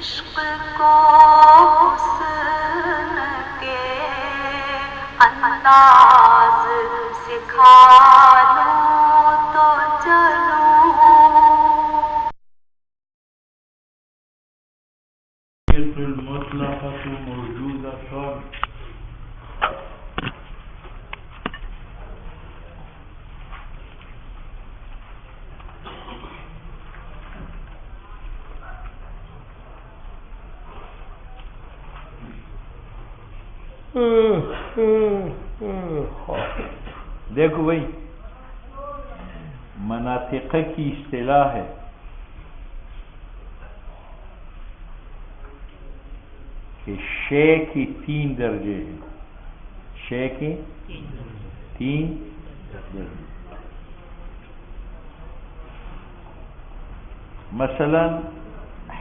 عشق کو حسن کے انداز سکھا لوں تو چلوں المطلقة موجودة دیکھو بھائی مناطق کی اصطلاح ہے کہ شے کی 3 درجے ہیں. شے کے 3 درجے. مثلا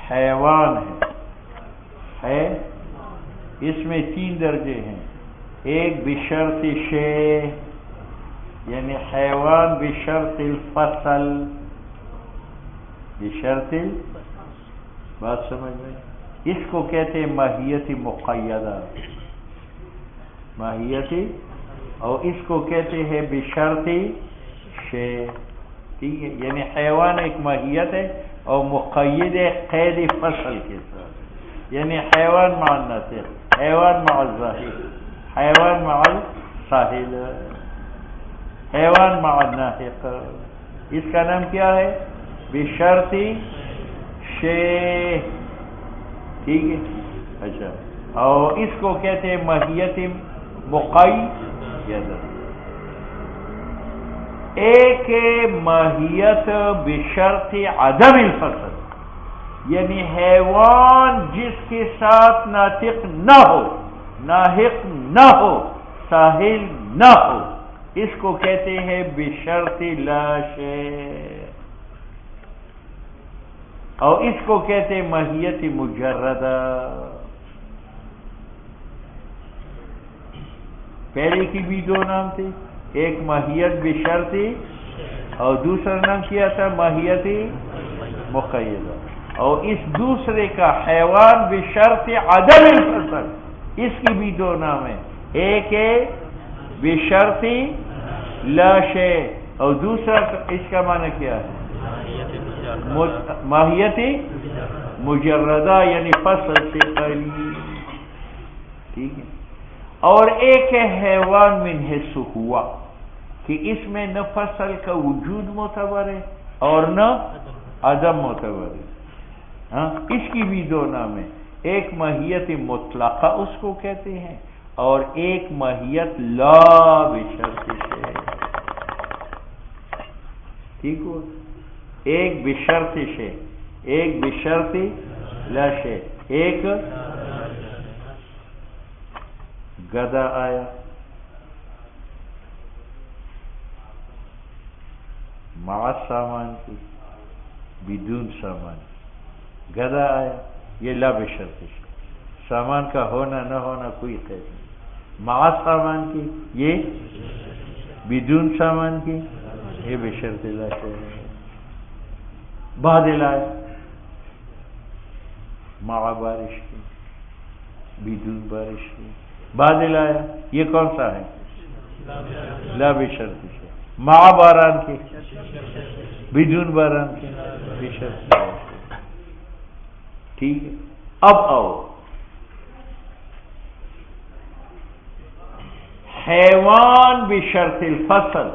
حیوان ہے اس میں 3 درجے ہیں. ایک بشرط شے یعنی حیوان بشرط الفصل. بشرط بات سمجھ میں اس کو کہتے ہیں ماہیت مقیدہ. ماہیت اور اس کو کہتے ہیں بشرط شے. ٹھیک ہے یعنی حیوان ایک ماہیت ہے اور مقید ہے قید فصل کے ساتھ. یعنی حیوان مع الناطق، حیوان مع الظاہر، حیوان مع الساحل، حیوان مع الناطق. اس کا نام کیا ہے؟ بشرط شے. ٹھیک ہے. اچھا اور اس کو کہتے ہیں ماہیت مقیدہ. ایک ماہیت بشرط عدم الفصل یعنی حیوان جس کے ساتھ ناطق نہ ہو، ناحق نہ ہو، ساحل نہ ہو، اس کو کہتے ہیں بشرط لا شے. اور اس کو کہتے ہیں ماہیت مجردہ. پہلے کی بھی 2 نام تھے، ایک ماہیت بشرط اور دوسرا نام کیا تھا ماہیت مقیدہ. اور اس دوسرے کا حیوان بشرط عدم الفصل اس کی بھی 2 نام ہیں. ایک ہے بشرط لا شے اور دوسرا اس کا معنی کیا ہے؟ ماہیت مجردہ یعنی فصل سے خالی. ٹھیک ہے. اور ایک ہے حیوان من حیث ہوا کہ اس میں نہ فصل کا وجود معتبر ہے اور نہ عدم معتبر ہے. ہاں اس کی بھی 2 نام ہیں. ایک ماہیت مطلقہ اس کو کہتے ہیں اور ایک ماہیت لا بشرط شے. ٹھیک ہو. ایک بشرط شے، ایک بشرط لا شے. ایک گدا آیا مع سامان کی بدون سامان. گدا آیا یہ لا بشرط شے. سامان کا ہونا نہ ہونا کوئی قید نہیں. مع سامان کی یہ بدون سامان کی یہ بشرط لا شے. بادل آئے مع بارش کی بدون بارش کی. بادل آیا یہ کون سا ہے؟ لا بشرط شے. مع باران کی بدون باران کی بشرط شے. ٹھیک ہے. اب آؤ حیوان بشرط الفصل.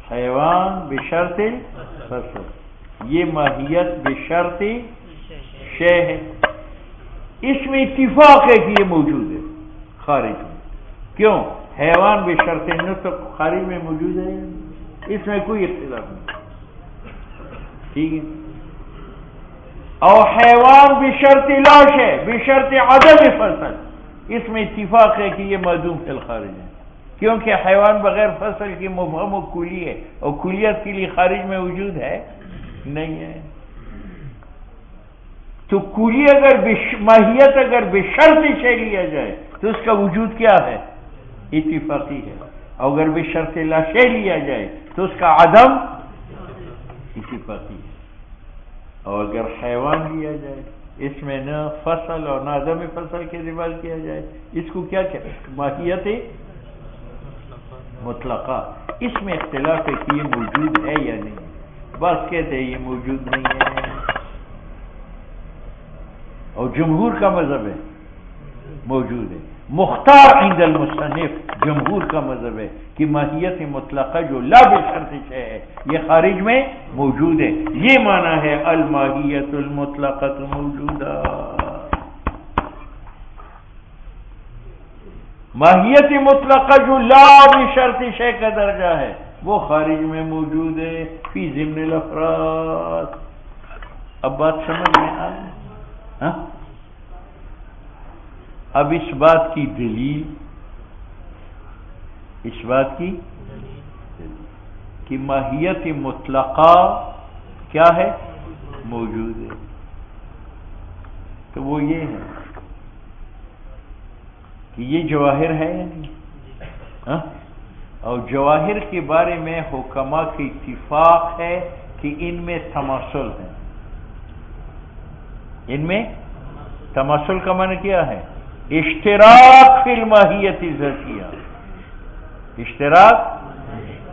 حیوان بشرط الفصل یہ ماہیت بشرط شے ہے. اس میں اتفاق ہے کہ یہ موجود ہے خارج میں. کیوں؟ حیوان بشرط نطق خارج میں موجود ہے، اس میں کوئی اختلاف نہیں. ٹھیک ہے. اور حیوان بشرط لا شے بشرط عدم فصل اس میں اتفاق ہے کہ یہ معدوم فی الخارج ہے. کیونکہ حیوان بغیر فصل کی مبہم و کلی ہے اور کلیت کے لیے خارج میں وجود ہے نہیں ہے. تو کلی اگر ماہیت اگر بشرط شے لیا جائے تو اس کا وجود کیا ہے؟ اتفاقی ہے. اور اگر بشرط لا شے لیا جائے تو اس کا عدم اتفاقی ہے. اور اگر حیوان لیا جائے اس میں نہ فصل اور نہ عدم فصل کے ذبح کیا جائے، اس کو کیا کہتے ہیں؟ ماہیت مطلقہ. اس میں اختلاف ہے کہ یہ موجود ہے یا نہیں. بس کہتے ہیں یہ موجود نہیں ہے، اور جمہور کا مذہب ہے موجود ہے. مختار عند المصنف جمہور کا مذہب ہے کہ ماہیت مطلقہ جو لا بشرط شے ہے یہ خارج میں موجود ہے. یہ معنی ہے الماہیت المطلقۃ موجودہ. ماہیت مطلقہ جو لا بشرط شے کا درجہ ہے وہ خارج میں موجود ہے فی ضمن الافراد. اب بات سمجھ میں آ گئی؟ اب اس بات کی دلیل، اس بات کی کہ ماہیت مطلقہ کیا ہے؟ موجود ہے. تو وہ یہ ہے کہ یہ جواہر ہے یا نہیں؟ اور جواہر کے بارے میں حکماء کی اتفاق ہے کہ ان میں تماثل ہے. ان میں تماثل کا معنی کیا ہے؟ اشتراک فی الماہیت ذاتیہ. اشتراک.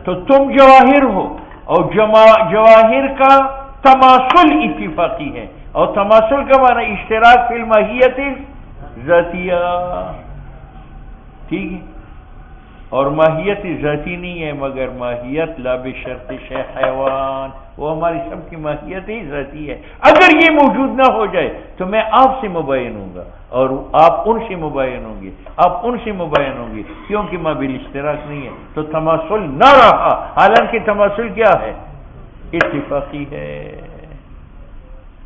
تو تم جواہر ہو اور جواہر کا تماثل اتفاقی ہے، اور تماثل کا معنی اشتراک فی الماہیت ذاتیہ. ٹھیک ہے. اور ماہیت ذاتی نہیں ہے مگر ماہیت لا بشرط شے حیوان، وہ ہماری سب کی ماہیت ہی ذاتی ہے. اگر یہ موجود نہ ہو جائے تو میں آپ سے مبین ہوں گا اور آپ ان سے مبین ہوں گے، آپ ان سے مبین ہوں گے، کیونکہ مابل اشتراک نہیں ہے تو تماثل نہ رہا. حالانکہ تماثل کیا ہے؟ اتفاقی ہے.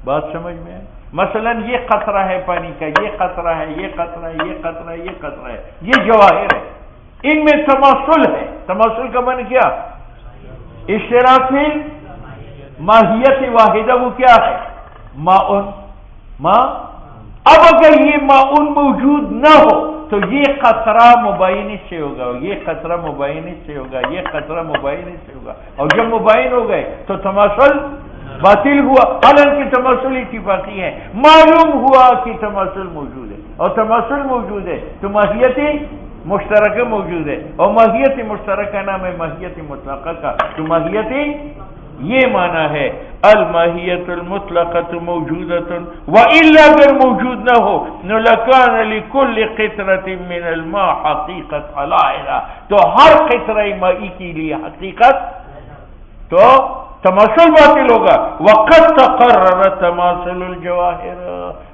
بات سمجھ میں آئی؟ مثلا یہ قطرہ ہے پانی کا، یہ قطرہ ہے، یہ قطرہ ہے، یہ قطرہ ہے، یہ قطرہ ہے، یہ جواہر ہے. ان میں تماثل ہے. تماثل کا معنی کیا؟ اشتراک فی ماہیت واحدہ. وہ کیا ہے؟ ماء. ماء. اب اگر یہ ماء موجود نہ ہو تو یہ قطرہ مبین سے ہوگا، یہ قطرہ مبین سے ہوگا، یہ قطرہ مبین سے ہوگا، اور جب مبین ہو گئے تو تماثل باطل ہوا. حالانکہ تماثل اتفاقی ہے. معلوم ہوا کہ تماثل موجود ہے، اور تماثل موجود ہے تو ماہیت مشترکہ موجود ہے، اور ماہیت مشترکہ نام ہے ماہیت مطلقہ کا. تو ماہیت یہ معنی ہے الماہیت المطلقۃ موجودۃ، والا اگر موجود نہ ہو لکان لکل قطرۃ من الماء حقیقت علیہ، تو ہر قطرہ مائی کے لیے حقیقت، تو تماثل باطل ہوگا. وقد تقرر تماثل الجواہر،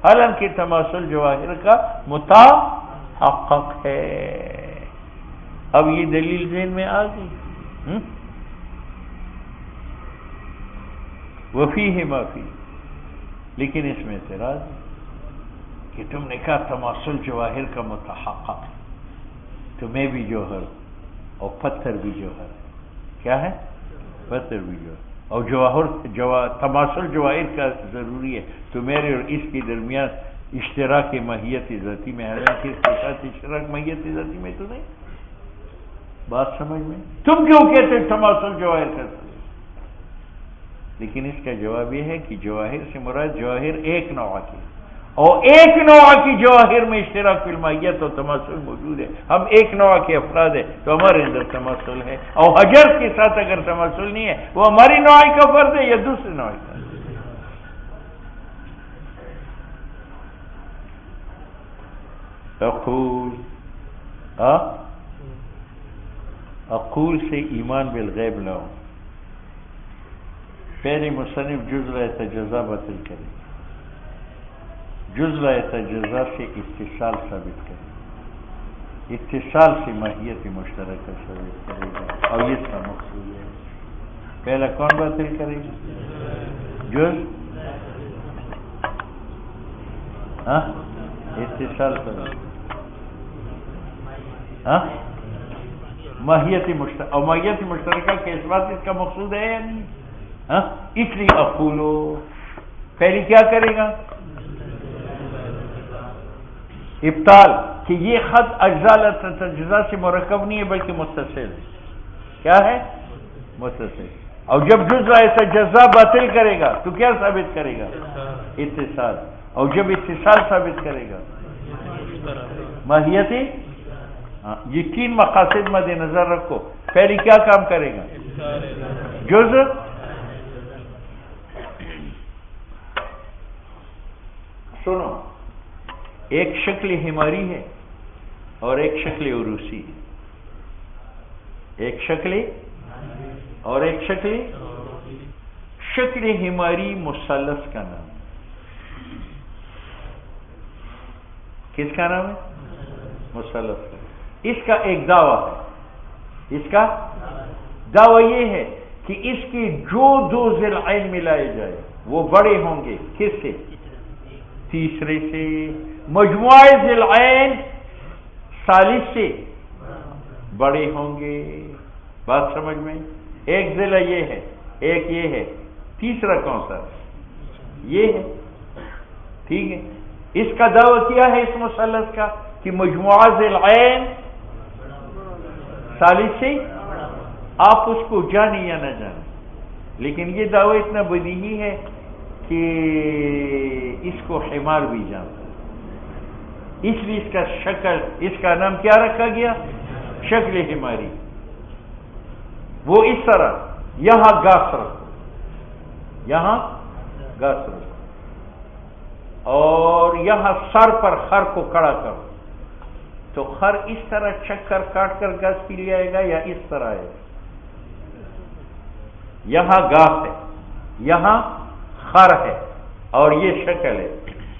حالانکہ تماثل جواہر کا متحقق ہے. اب یہ دلیل ذہن میں آ گئی. وفیہ ما فی، لیکن اس میں اعتراض کہ تم نے کہا تماثل جواہر کا متحقق ہے، تو میں بھی جوہر اور پتھر بھی جوہر ہے. کیا ہے؟ پتھر بھی جوہر. اور تماثل جواہر کا ضروری ہے، تو میرے اور اس کے درمیان اشتراک ماہیت ذاتی میں، حالانکہ اس کے ساتھ اشتراک ماہیت ذاتی میں تو نہیں. بات سمجھ میں؟ تم کیوں کہتے تماثل جواہر کا؟ لیکن اس کا جواب یہ ہے کہ جواہر سے مراد جواہر ایک نوع کی، اور ایک نوع کی جواہر میں اشتراک فی الماہیت اور تماثل موجود ہے. ہم ایک نوع کے افراد ہیں تو ہمارے اندر تماثل ہے، اور حجر کے ساتھ اگر تماثل نہیں ہے وہ ہماری نوع کا فرد ہے یا دوسرے نوع کا؟ اقول سے ایمان بالغیب لاؤ. پہلے مصنف جزء تجزا باطل کرے، جزء تجزا سے اتصال ثابت کرے، اتصال سے ماہیت مشترکہ ثابت کرے گا، اور یہ اس کا مقصود ہے. پہلا کون باطل کرے گا؟ جز اتصال ثابت، ماہیت مشترکہ، اور ماہیت مشترکہ کے اس بات اس کا مقصود ہے یا نہیں؟ اس لیے اقولو پہلی کیا کرے گا؟ ابطال، کہ یہ خط اجزاء تجزا سے مرکب نہیں ہے بلکہ متصل ہے. کیا ہے؟ متصل. اور جب جزء ایسا جزا باطل کرے گا تو کیا ثابت کرے گا؟ اتصال. اور جب اتصال ثابت کرے گا ماہیتی. یہ تین مقاصد مد نظر رکھو. پہلی کیا کام کرے گا؟ جزء. سنو، ایک شکل ہماری ہے اور ایک شکل عروسی ہے. ایک شکل اور ایک شکل ہماری مثلث کا نام. کس کا نام ہے؟ مثلث کا. اس کا ایک دعویٰ ہے. اس کا دعویٰ یہ ہے کہ اس کی جو دو ضلعین ملائے جائے وہ بڑے ہوں گے. کس سے؟ تیسرے سے. مجموعہ ضلعین ثالث سے بڑے ہوں گے. بات سمجھ میں؟ ایک ضلع یہ ہے، ایک یہ ہے، تیسرا کون سا؟ یہ ہے. ٹھیک ہے. اس کا دعویٰ کیا ہے اس مثلث کا کہ مجموعہ ضلعین ثالث سے. آپ اس کو جانیں یا نہ جانیں، لیکن یہ دعویٰ اتنا بدیہی ہے کہ اس کو حمار بھی جانتا ہے. اس لیے اس کا شکل، اس کا نام کیا رکھا گیا؟ شکل ہماری. وہ اس طرح یہاں گاس رکھو، یہاں گاس رکھو، اور یہاں سر پر خر کو کڑا کرو تو خر اس طرح چکر کاٹ کر گاس کے لیے آئے گا یا اس طرح آئے گا؟ یہاں گاس ہے، یہاں خر ہے اور یہ شکل ہے.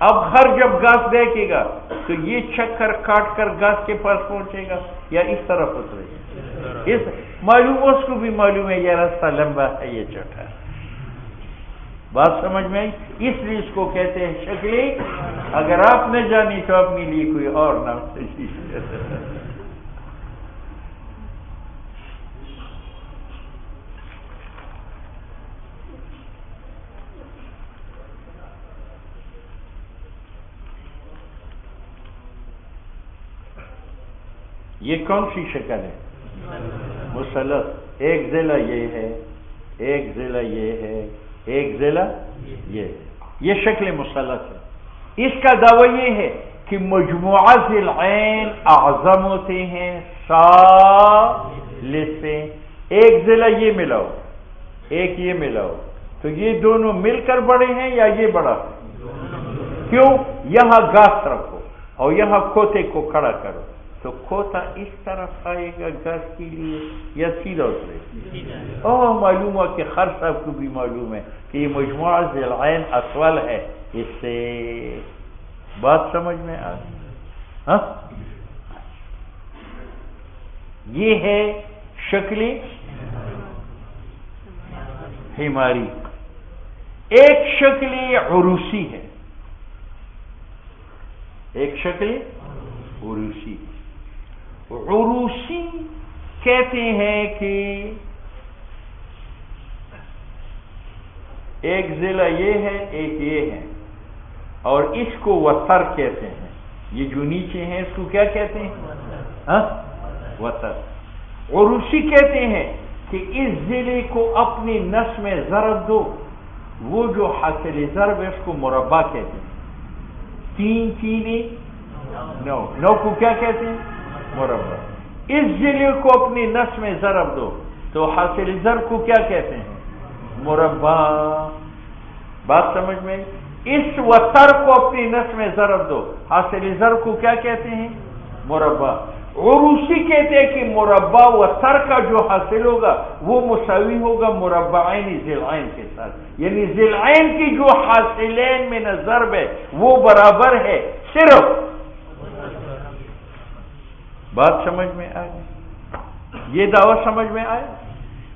اب خر جب گاس دیکھے گا تو یہ چکر کاٹ کر گاس کے پاس پہنچے گا یا اس طرف اترے گا؟ اس معلوم، اس کو بھی معلوم ہے یہ راستہ لمبا ہے، یہ چھوٹا ہے. بات سمجھ میں آئی؟ اس لیے اس کو کہتے ہیں شکلی. اگر آپ نہ جانی تو اپنے لیے کوئی اور نام سے. یہ کون سی شکل ہے؟ مثلث. ایک ضلع یہ ہے، ایک ضلع یہ ہے، ایک ضلع یہ ہے. یہ شکل مثلث ہے. اس کا دعویٰ یہ ہے کہ مجموعہ ضلعین اعظم ہوتے ہیں ثالث سے. ایک ضلع یہ ملاؤ، ایک یہ ملاؤ تو یہ دونوں مل کر بڑے ہیں یا یہ بڑا ہے؟ کیوں؟ یہاں گاس رکھو اور یہاں کھوتے کو کھڑا کرو تو کھوتا اس طرف آئے گا گاس کے لیے یا سیدھا اترے گا؟ معلوم ہوا کہ خر صاحب کو بھی معلوم ہے کہ یہ مجموعہ ضلعین اسول ہے. اس سے بات سمجھ میں آ گئی؟ ہاں، یہ ہے شکل ہماری. ایک شکل عروسی ہے، ایک شکل عروسی. عروسی کہتے ہیں کہ ایک ضلع یہ ہے، ایک یہ ہے، اور اس کو وتر کہتے ہیں. یہ جو نیچے ہیں اس کو کیا کہتے ہیں؟ وتر. عروسی کہتے ہیں کہ اس ضلع کو اپنی نس میں ضرب دو. وہ جو حاصل ضرب ہے اس کو مربع کہتے ہیں. تین تینے نو، نو کو کیا کہتے ہیں؟ مربع. اس ضلع کو اپنی نس میں ضرب دو تو حاصل ضرب کو کیا کہتے ہیں؟ مربع. بات سمجھ میں؟ اس وتر کو اپنی نس میں ضرب دو، حاصل ضرب کو کیا کہتے ہیں؟ مربع. عروسی کہتے ہیں کہ مربع وتر کا جو حاصل ہوگا وہ مساوی ہوگا مربعین ضلعین کے ساتھ. یعنی ضلعین کی جو حاصلین میں ضرب ہے وہ برابر ہے. صرف بات سمجھ میں آ گئی؟ یہ دعویٰ سمجھ میں آیا؟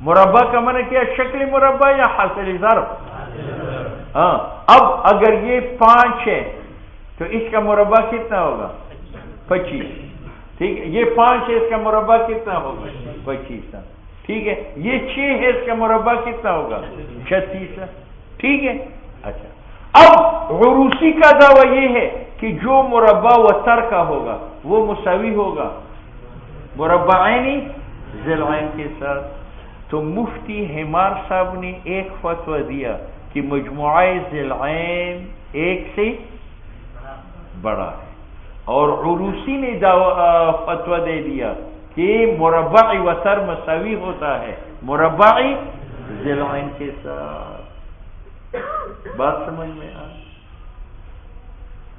مربع کا معنی کیا؟ شکل مربع یا حاصل ضرب؟ ہاں. اب اگر یہ 5 ہے تو اس کا مربع کتنا ہوگا؟ 25. ٹھیک ہے. یہ 5 ہے، اس کا مربع کتنا ہوگا؟ 25. ٹھیک ہے. یہ 6 ہے، اس کا مربع کتنا ہوگا؟ 36. ٹھیک ہے. اچھا، اب عروسی کا دعویٰ یہ ہے کہ جو مربع وتر کا ہوگا وہ مساوی ہوگا مربعین ضلعین کے ساتھ. تو مفتی حمار صاحب نے ایک فتویٰ دیا کہ مجموعہ ذیلعین ایک سے بڑا ہے، اور عروسی نے فتویٰ دے دیا کہ مربع وتر مساوی ہوتا ہے مربع ذیلعین کے ساتھ۔ بات سمجھ میں آ؟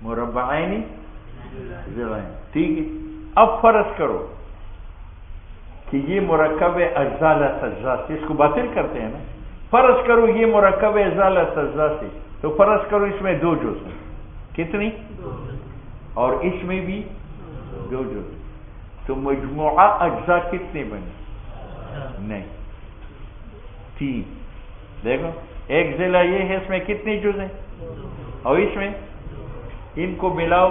مربعین ذیلعین، ٹھیک ہے۔ اب فرض کرو کہ یہ مرکب اجزاء لا تجزا سے، اس کو باطل کرتے ہیں نا، فرض کرو یہ مرکب اجزاء لا تجزا سے، تو فرض کرو اس میں دو جز ہیں، کتنی؟ اور اس میں بھی دو جز، تو مجموعہ اجزاء کتنے بنے؟ نہیں، تین۔ دیکھو ایک ضلع یہ ہے، اس میں کتنے جز ہیں؟ اور اس میں ان کو ملاؤ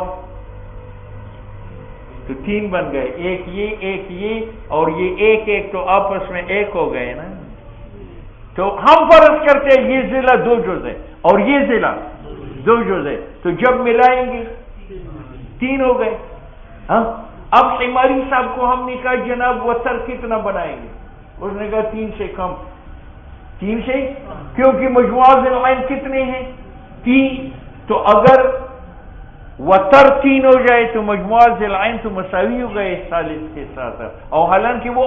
تو تین بن گئے، ایک یہ اور یہ ایک تو آپس میں ایک ہو گئے نا۔ تو ہم فرض کرتے ہیں یہ ضلع دو جز ہے اور یہ ضلع دو جز ہے، تو جب ملائیں گے تین ہو گئے۔ ہاں اب حماری صاحب کو ہم نے کہا جناب وتر کتنا بنائیں گے؟ اس نے کہا تین سے کم، تین سے، کیونکہ مجموعہ ذیلعین کتنے ہیں؟ تین، تو اگر وتر تین ہو جائے تو مجموعہ ذیلعین تو مساوی ہو گئے ثالث کے ساتھ، اور حالانکہ وہ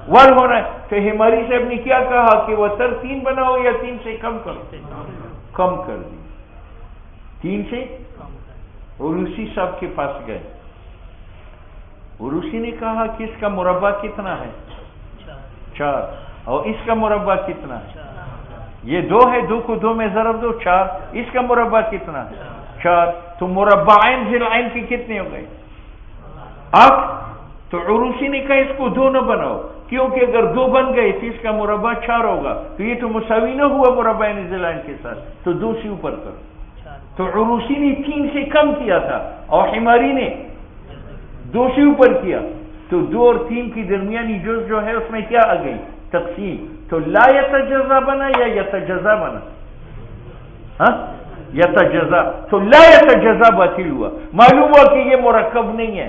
ور ہونا ہے۔ تو ہماری صاحب نے کیا کہا کہ وتر تین بناؤ یا تین سے کم کرو؟ کم کر دی، تین سے۔ عروسی صاحب کے پاس گئے، عروسی نے کہا کہ اس کا مربع کتنا ہے؟ 4، اور اس کا مربع کتنا ہے؟ یہ 2 ہے، 2 کو 2 میں ضرب دو 4، اس کا مربع کتنا ہے؟ 4، تو مربعین ذیلعین کے کتنے ہو گئے؟ 8۔ تو عروسی نے کہا اس کو 2 نہ بناؤ، کیونکہ اگر 2 بن گئے تو اس کا مربع 4 ہوگا، تو یہ تو مساوی نہ ہوا مربعین ذیلعین کے ساتھ، تو 2 سے اوپر کرو۔ تو عروسی نے 3 سے کم کیا تھا اور حماری نے 2 سے اوپر کیا، تو 2 اور 3 کی درمیانی جز جو ہے اس میں کیا آ گئی؟ تقسیم۔ تو لا یتجزا بنا یا یتجزا بنا؟ ہاں یتجزا، تو لا یتجزا باطل ہوا، معلوم ہوا کہ یہ مرکب نہیں ہے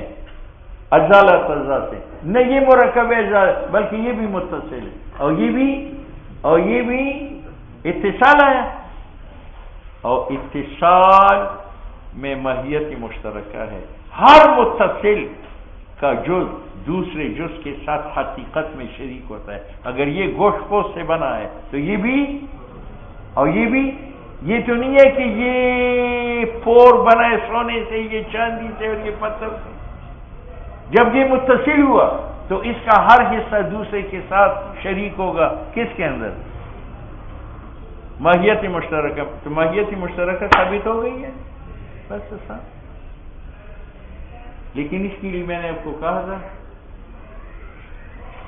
اجزاء لا تجزا سے، نہ یہ مرکب ہے اجزاء، بلکہ یہ بھی متصل ہے، اور یہ بھی اتصال آیا، اور اتصال میں ماہیت مشترکہ ہے۔ ہر متصل کا جز دوسرے جز کے ساتھ حقیقت میں شریک ہوتا ہے۔ اگر یہ گوشت پوست سے بنا ہے تو یہ بھی اور یہ بھی، یہ تو نہیں ہے کہ یہ پور بنا ہے سونے سے، یہ چاندی سے اور یہ پتھر سے۔ جب یہ متصل ہوا تو اس کا ہر حصہ دوسرے کے ساتھ شریک ہوگا، کس کے اندر؟ ماہیت مشترکہ۔ تو ماہیت مشترکہ ثابت ہو گئی ہے، بس ایسا۔ لیکن اس کے لیے میں نے آپ کو کہا تھا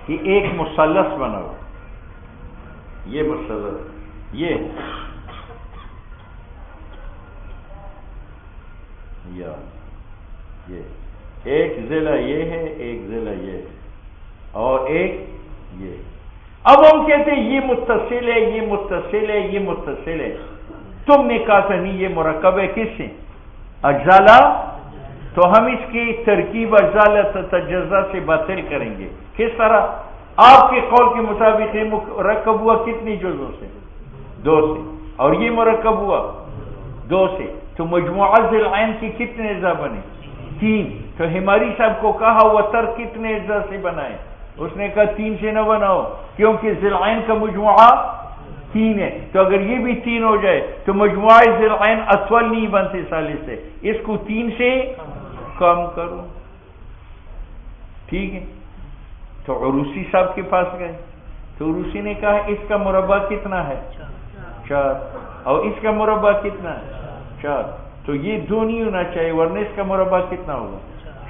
کہ ایک مثلث بناؤ، یہ مثلث یہ ایک ضلع یہ ہے، ایک ضلع یہ ہے، اور ایک یہ۔ اب ہم کہتے ہیں یہ متصل ہے، یہ متصل ہے، یہ متصل ہے۔ تم نے کہا تھا نہیں یہ مرکب ہے کس سے؟ اجزاء لا، تو ہم اس کی ترکیب اجزاء لا تتجزا سے باطل کریں گے۔ کس طرح؟ آپ کے قول کے مطابق یہ مرکب ہوا کتنی جزوں سے؟ 2 سے، اور یہ مرکب ہوا 2 سے، تو مجموعہ ذیلعین کی کتنے اجزاء بنے؟ 3۔ تو ہماری صاحب کو کہا وتر کتنے اجزاء سے بنائے؟ اس نے کہا 3 سے نہ بناؤ، کیونکہ ذیلعین کا مجموعہ 3 ہے، تو اگر یہ بھی 3 ہو جائے تو مجموعہ ذیلعین اطول نہیں بنتے ثالث سے، اس کو 3 سے کم کرو، ٹھیک ہے۔ تو عروسی صاحب کے پاس گئے، تو عروسی نے کہا اس کا مربع کتنا ہے؟ 4، اور اس کا مربع کتنا ہے؟ 4، تو یہ 2 نہیں ہونا چاہیے، ورنہ اس کا مربع کتنا ہوگا؟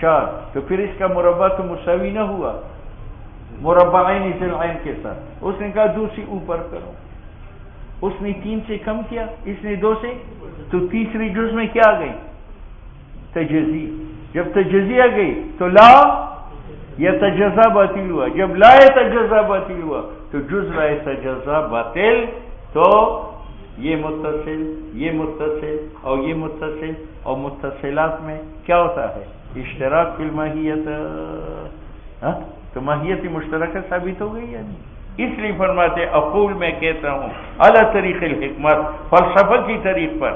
4، تو پھر اس کا مربع تو مساوی نہ ہوا مربعین ذیلعین کے ساتھ۔ اس نے کہا 2 سے اوپر کرو، اس نے 3 سے کم کیا، اس نے 2 سے، تو تیسری جز میں کیا آ گئی؟ تجزی۔ جب تجزی آ گئی تو لا یتجزا باطل ہوا، جب لا یتجزا باطل ہوا تو جز لا یتجزا باطل، تو یہ متصل، یہ متصل اور یہ متصل، اور متصلات میں کیا ہوتا ہے؟ اشتراک فی الماہیت، تو ماہیت مشترکہ ثابت ہو گئی یا نہیں؟ اس لیے فرماتے اقول میں کہتا ہوں اعلی طریق الحکمت، فلسفہ کی طریق پر،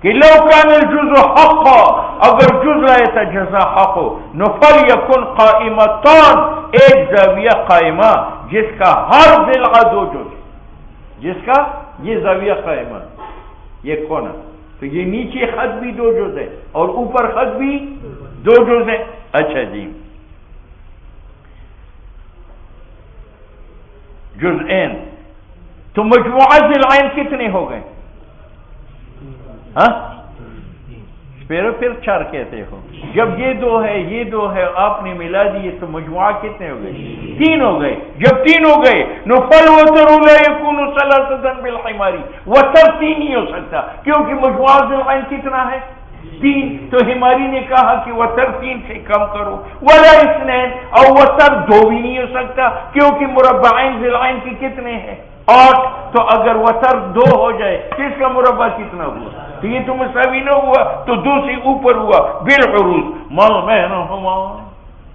کہ لو کان الجزء حقا، اگر جز لائے تھا جزا حق ہو، فلیکن قائمتان، ایک زاویہ قائمہ جس کا ہر ضلع دو جز، جس کا یہ زاویہ قائمہ یہ کونا، تو یہ نیچے خط بھی دو جز ہے اور اوپر خط بھی دو جز ہے. اچھا جی، جزئین، تو مجموعہ ضلعین کتنے ہو گئے؟ ہاں پھر چار کہتے ہو، جب یہ دو ہے یہ دو ہے آپ نے ملا دیے تو مجموعہ کتنے ہو گئے؟ تین ہو گئے. جب تین ہو گئے نفل وتر لا يكون ثلاثه بالحماری، وتر تین ہی ہو سکتا کیونکہ مجموعہ ضلعین کتنا ہے؟ تین. تو ہماری نے کہا کہ وتر تین سے کم کرو، ولا اثنین، اور وتر دو بھی نہیں ہو سکتا کیونکہ مربعین ضلعین کی کتنے ہیں؟ 8. تو اگر وتر دو ہو جائے تو اس کا مربع کتنا ہوا؟ تو یہ تو مساوی نہ ہوا، تو دو سے اوپر ہوا بالعروض. ما بینہما،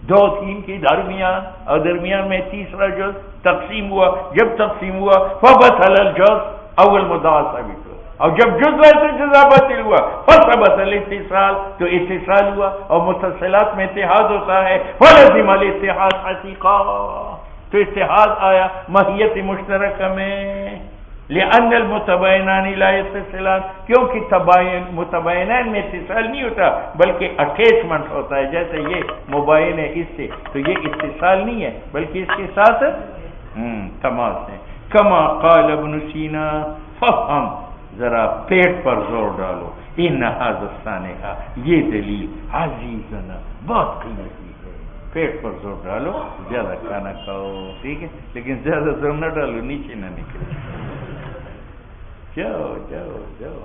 دو تین کے درمیان، اور درمیان میں تیسرا جز تقسیم ہوا. جب تقسیم ہوا فبطل الجز، اول مدعا ثابت ہوا، اور جب جز سے جزا باطل ہوا فثبت الاتصال، تو اتصال ہوا، اور متصلات میں اتحاد ہوتا ہے. فلزم الاتحاد حقیقہ، تو اتحاد آیا ماہیت مشترکہ میں. لأن المتبینان لا يتصلان، کیونکہ متبینان میں اتصال نہیں ہوتا بلکہ اٹیچمنٹ ہوتا ہے. جیسے یہ مبین ہے اس سے، تو یہ اتصال نہیں ہے بلکہ اس کے ساتھ تماس ہے. کما قال ابن سینا، فہم، ذرا پیٹ پر زور ڈالو، ان هذا الصانع، یہ دلیل عزیزنا بہت قیمتی ہے. پیٹ پر زور ڈالو، زیادہ کھانا کھاؤ، ٹھیک ہے، لیکن زیادہ زور نہ ڈالو، نیچے نہ نکلے. جاؤ جاؤ جاؤ.